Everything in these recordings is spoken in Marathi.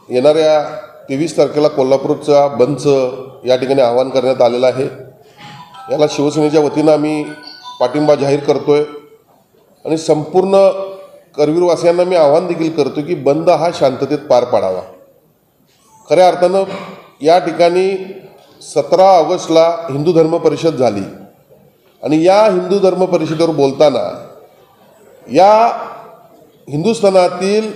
येणाऱ्या 23 तारखेला कोल्हापूरचा बंदचं या ठिकाणी आवाहन करण्यात आलेलं आहे। याला शिवसेनेच्या वतीनं आम्ही पाठिंबा जाहीर करतोय आणि संपूर्ण करवीरवासियांना मी आवाहन देखील करतो की बंद हा शांततेत पार पाडावा। खऱ्या अर्थानं या ठिकाणी 17 ऑगस्टला हिंदू धर्म परिषद झाली आणि या हिंदू धर्म परिषदेवर बोलताना या हिंदुस्थानातील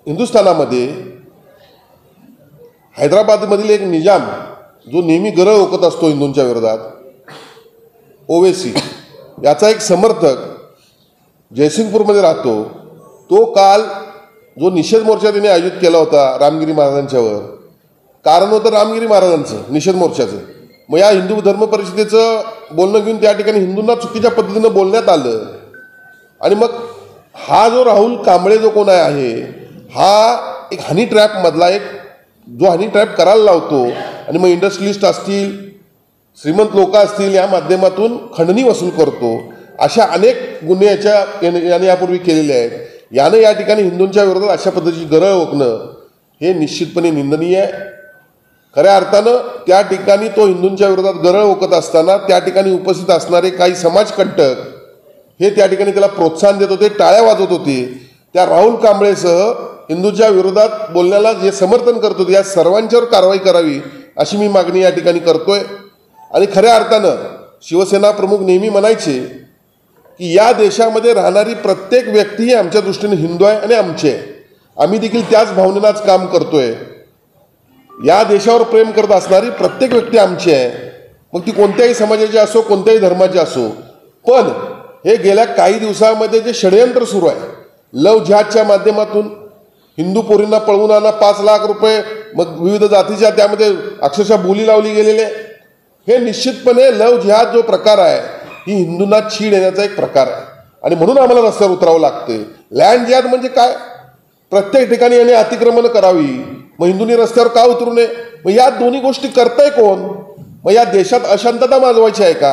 हिंदुस्थानामध्ये हैदराबादमधील एक निजाम जो नेहमी गरळ ओकत असतो हिंदूंच्या विरोधात, ओवेसी याचा एक समर्थक जयसिंगपूरमध्ये राहतो, तो काल जो निषेध मोर्चा त्यांनी आयोजित केला होता रामगिरी महाराजांच्यावर, कारण होतं रामगिरी महाराजांचं निषेध मोर्चाचं। मग या हिंदू धर्म परिषदेचं बोलणं घेऊन त्या ठिकाणी हिंदूंना चुकीच्या पद्धतीनं बोलण्यात आलं आणि मग हा जो राहुल कांबळे जो कोण आहे हा एक हनी ट्रॅपमधला एक जो हनी ट्रॅप करायला लावतो आणि मग इंडस्ट्रियलिस्ट असतील, श्रीमंत लोक असतील, या माध्यमातून खंडणी वसूल करतो। अशा अनेक गुन्हे याने यापूर्वी केलेले आहेत। यानं या ठिकाणी हिंदूंच्या विरोधात अशा पद्धतीची गरळ ओकणं हे निश्चितपणे निंदनीय आहे। खऱ्या अर्थानं त्या ठिकाणी तो हिंदूंच्या विरोधात गरळ ओकत असताना त्या ठिकाणी उपस्थित असणारे काही समाजकंटक हे त्या ठिकाणी त्याला प्रोत्साहन देत होते, टाळ्या वाजवत होते। त्या राहुल कांबळेसह हिंदूंच्या विरोधात बोलण्याला जे समर्थन करत होते या सर्वांच्यावर कारवाई करावी अशी मी मागणी या ठिकाणी करतोय। आणि खऱ्या अर्थानं शिवसेना प्रमुख नेहमी म्हणायचे की या देशामध्ये राहणारी प्रत्येक व्यक्ती ही आमच्या दृष्टीने हिंदू आहे आणि आमची आहे। आम्ही देखील त्याच भावनेनंच काम करतोय। या देशावर प्रेम करत असणारी प्रत्येक व्यक्ती आमची आहे, मग ती कोणत्याही समाजाची असो, कोणत्याही धर्माची असो। पण हे गेल्या काही दिवसामध्ये जे षडयंत्र सुरू आहे, लव जिहादच्या माध्यमातून हिंदू पोरींना पळवून आणा, 5 लाख रुपये, मग विविध जातीच्या त्यामध्ये अक्षरशः बोली लावली गेलेली आहे। हे निश्चितपणे लव जिहाद जो प्रकार आहे ही हिंदूंना छीड येण्याचा एक प्रकार आहे आणि म्हणून आम्हाला रस्त्यावर उतरावं लागते। लँड जिहाद म्हणजे काय? प्रत्येक ठिकाणी याने अतिक्रमण करावी, मग हिंदूंनी रस्त्यावर का उतरू नये? मग या दोन्ही गोष्टी करताय कोण? मग या देशात अशांतता माजवायची आहे का?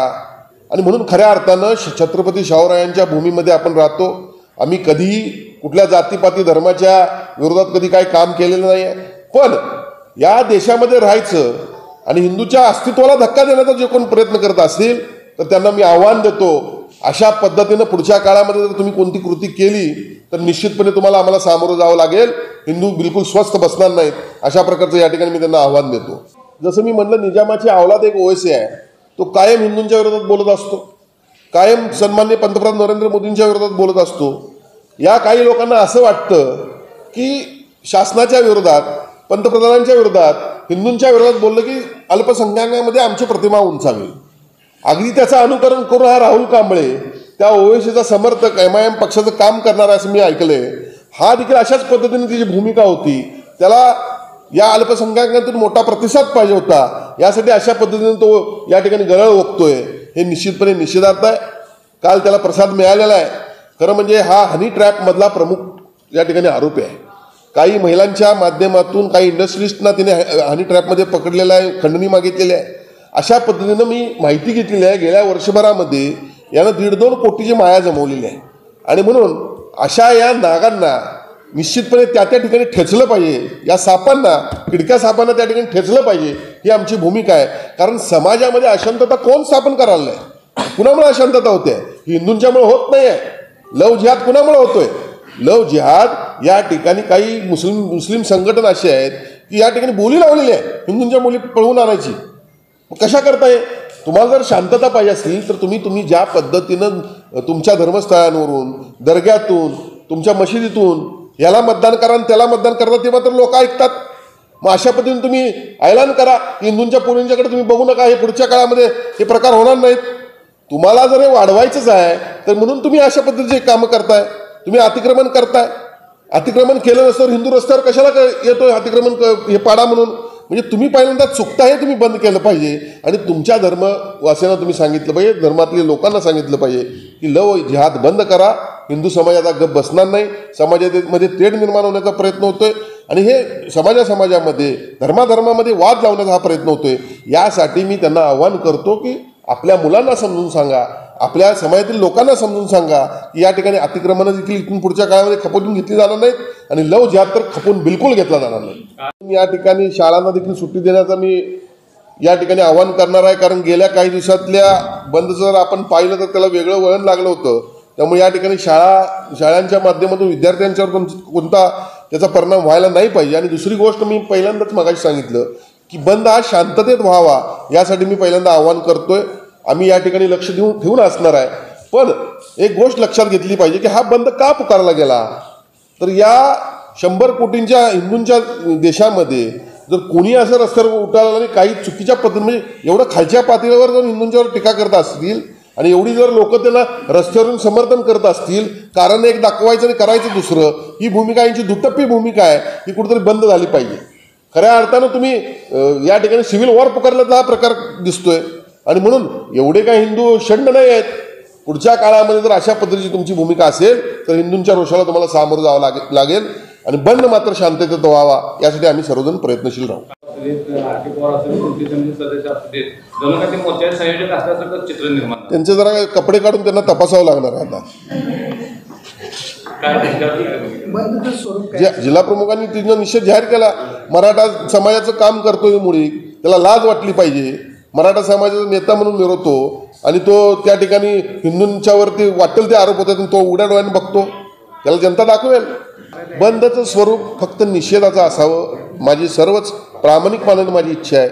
आणि म्हणून खऱ्या अर्थानं छत्रपती शाहूरायांच्या भूमीमध्ये आपण राहतो। आम्ही कधीही कुठल्या जातीपाती धर्माच्या विरोधात कधी काही काम केलेलं नाही आहे, पण या देशामध्ये राहायचं आणि हिंदूच्या अस्तित्वाला धक्का देण्याचा जे कोण प्रयत्न करत असतील तर त्यांना मी आव्हान देतो, अशा पद्धतीनं पुढच्या काळामध्ये जर तुम्ही कोणती कृती केली तर निश्चितपणे तुम्हाला आम्हाला सामोरं जावं लागेल। हिंदू बिलकुल स्वस्थ बसणार नाहीत, अशा प्रकारचं या ठिकाणी मी त्यांना आव्हान देतो। जसं मी म्हटलं, निजामाची अवलाद एक ओवेसी आहे, तो कायम हिंदूंच्या विरोधात बोलत असतो, कायम सन्माननीय पंतप्रधान नरेंद्र मोदींच्या विरोधात बोलत असतो। या काही लोकांना असं वाटतं की शासनाच्या विरोधात, पंतप्रधानांच्या विरोधात, हिंदूंच्या विरोधात बोललं की अल्पसंख्याकांमध्ये आमची प्रतिमा उंचावी। अगदी त्याचं अनुकरण करून हा राहुल कांबळे त्या ओवेसीचा समर्थक, MIM पक्षाचं काम करणारा असं मी ऐकलंय। हा देखील अशाच पद्धतीने त्याची भूमिका होती, त्याला या अल्पसंख्याकांतून मोठा प्रतिसाद पाहिजे होता, यासाठी अशा पद्धतीने तो या ठिकाणी गरळ ओकतोय। हे निश्चितपणे निषेधार्थ आहे। काल त्याला प्रसाद मिळालेला आहे। खरं म्हणजे हा हनी ट्रॅपमधला प्रमुख या ठिकाणी आरोपी आहे। काही महिलांच्या माध्यमातून काही इंडस्ट्रिस्टना तिने हनी ट्रॅपमध्ये पकडलेला आहे, खंडणी मागितलेली आहे। अशा पद्धतीनं मी माहिती घेतलेली आहे। गेल्या वर्षभरामध्ये यानं 1.5-2 कोटीची माया जमवलेली आहे आणि म्हणून अशा या नागांना निश्चितपणे त्या ठिकाणी ठेचलं पाहिजे। या सापांना, खिडक्या सापांना त्या ठिकाणी ठेचलं पाहिजे, ही आमची भूमिका आहे। कारण समाजामध्ये अशांतता कोण स्थापन करायला नाही? कुणामुळे अशांतता होते? हिंदूंच्यामुळे होत नाही आहे। लव जिहाद कुणामुळे होतोय? लव जिहाद या ठिकाणी काही मुस्लिम संघटना असे आहेत की या ठिकाणी बोली लावलेली आहे हिंदूंच्या मुली पळवून आणायची। कशा करताय? तुम्हाला जर शांतता पाहिजे असेल तर तुम्ही ज्या पद्धतीनं तुमच्या धर्मस्थळांवरून, दर्ग्यातून, तुमच्या मशिदीतून याला मतदान करा आणि त्याला मतदान करता, ते मात्र लोक ऐकतात। मग अशा पद्धतीने तुम्ही ऐलान करा हिंदूंच्या पोरींच्याकडे तुम्ही बघू नका, हे पुढच्या काळामध्ये हे प्रकार होणार नाहीत। तुम्हाला जर हे वाढवायचंच आहे तर म्हणून तुम्ही अशा पद्धतीचे कामं करताय, तुम्ही अतिक्रमण करताय। अतिक्रमण केलं नसतं हिंदू रस्त्यावर कशाला येतोय अतिक्रमण हे पाडा म्हणून? म्हणजे तुम्ही पहिल्यांदा चुकता हे तुम्ही बंद केलं पाहिजे आणि तुमच्या धर्मवासियांना तुम्ही सांगितलं पाहिजे, धर्मातल्या लोकांना सांगितलं पाहिजे की लव जिहाद बंद करा। हिंदू समाजाचा गप बसणार नाही, समाजामध्ये तेढ निर्माण होण्याचा प्रयत्न होतोय आणि हे समाजामध्ये धर्माधर्मामध्ये वाद लावण्याचा हा प्रयत्न होतोय। यासाठी मी त्यांना आव्हान करतो की आपल्या मुलांना समजून सांगा, आपल्या समाजातील लोकांना समजून सांगा की या ठिकाणी अतिक्रमणं देखील इथून पुढच्या काळामध्ये खपवून घेतली जाणार नाहीत आणि लव जिहाद तर खपवून बिलकुल घेतला जाणार नाही. या ठिकाणी शाळांना देखील सुट्टी देण्याचा मी या ठिकाणी आवाहन करणार आहे, कारण गेल्या काही दिवसातल्या बंद जर आपण पाहिलं तर त्याला वेगळं वळण लागलं होतं. त्यामुळे या ठिकाणी शाळांच्या माध्यमातून विद्यार्थ्यांच्यावर कोणता त्याचा परिणाम व्हायला नाही पाहिजे. आणि दुसरी गोष्ट मी पहिल्यांदाच मगाशी सांगितलं की बंद हा शांततेत व्हावा, यासाठी मी पहिल्यांदा आवाहन करतोय. आम्ही या ठिकाणी लक्ष ठेवून असणार आहे. पण एक गोष्ट लक्षात घेतली पाहिजे की हा बंद का पुकारला गेला, तर या 100 कोटींच्या हिंदूंच्या देशामध्ये जर कोणी असं रस्त्यावर उठायला आणि काही चुकीच्या पद्धतीने म्हणजे एवढं खालच्या पातळीवर जर हिंदूंच्यावर टीका करत असतील आणि एवढी जर लोक त्यांना रस्त्यावरून समर्थन करत असतील, कारण एक दाखवायचं आणि करायचं दुसरं, ही भूमिका यांची दुटप्पी भूमिका आहे, ही कुठेतरी बंद झाली पाहिजे. खऱ्या अर्थानं तुम्ही या ठिकाणी सिव्हिल वॉर पुकारल्याचा हा प्रकार दिसतोय. आणि म्हणून एवढे काही हिंदू शंड नाही आहेत. पुढच्या काळामध्ये जर अशा पद्धतीची तुमची भूमिका असेल तर हिंदूंच्या रोषाला तुम्हाला सामोरं जावं लागेल आणि बंद मात्र शांततेत व्हावा, यासाठी आम्ही सर्वजण प्रयत्नशील राहू. त्यांचे जरा कपडे काढून त्यांना तपासावं लागणार आहे. आता जिल्हा प्रमुखांनी तिचा निषेध जाहीर केला. मराठा समाजाचं काम करतोय मुळी, त्याला लाज वाटली पाहिजे. मराठा समाजाचा नेता म्हणून मिरवतो आणि तो त्या ठिकाणी हिंदूंच्यावरती वाटेल ते आरोप होतात, तो उघड्या डोळ्याने बघतो, त्याला जनता दाखवेल. बंदचं स्वरूप फक्त निषेधाचं असावं, माझी सर्वच प्रामाणिकपणाने माझी इच्छा आहे.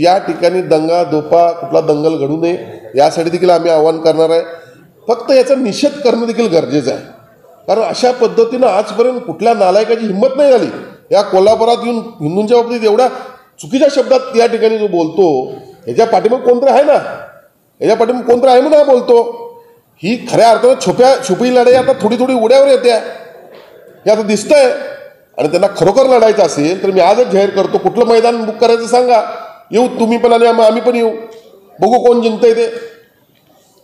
या ठिकाणी दंगा धोपा कुठला दंगल घडू नये, यासाठी देखील आम्ही आवाहन करणार आहे. फक्त याचा निषेध करणं देखील गरजेचं आहे, कारण अशा पद्धतीनं आजपर्यंत कुठल्या नालायकाची हिंमत नाही झाली. या कोल्हापुरात येऊन हिंदूंच्या बाबतीत एवढ्या चुकीच्या शब्दात या ठिकाणी जो बोलतो, याच्या पाठीमागे कोणतरी आहे ना, याच्या पाठीमागे कोणतरी आहे म्हणून हा बोलतो. ही खऱ्या अर्थानं छुपी लढाई आता थोडी थोडी उड्यावर येते, हे आता दिसतंय. आणि त्यांना खरोखर लढायचं असेल तर मी आजच जाहीर करतो, कुठलं मैदान बुक करायचं सांगा, येऊ तुम्ही पण आणि आम्ही पण येऊ, बघू कोण जिंकतंय ते.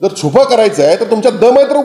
जर छुपं करायचं आहे तर तुमच्या दम आहे तर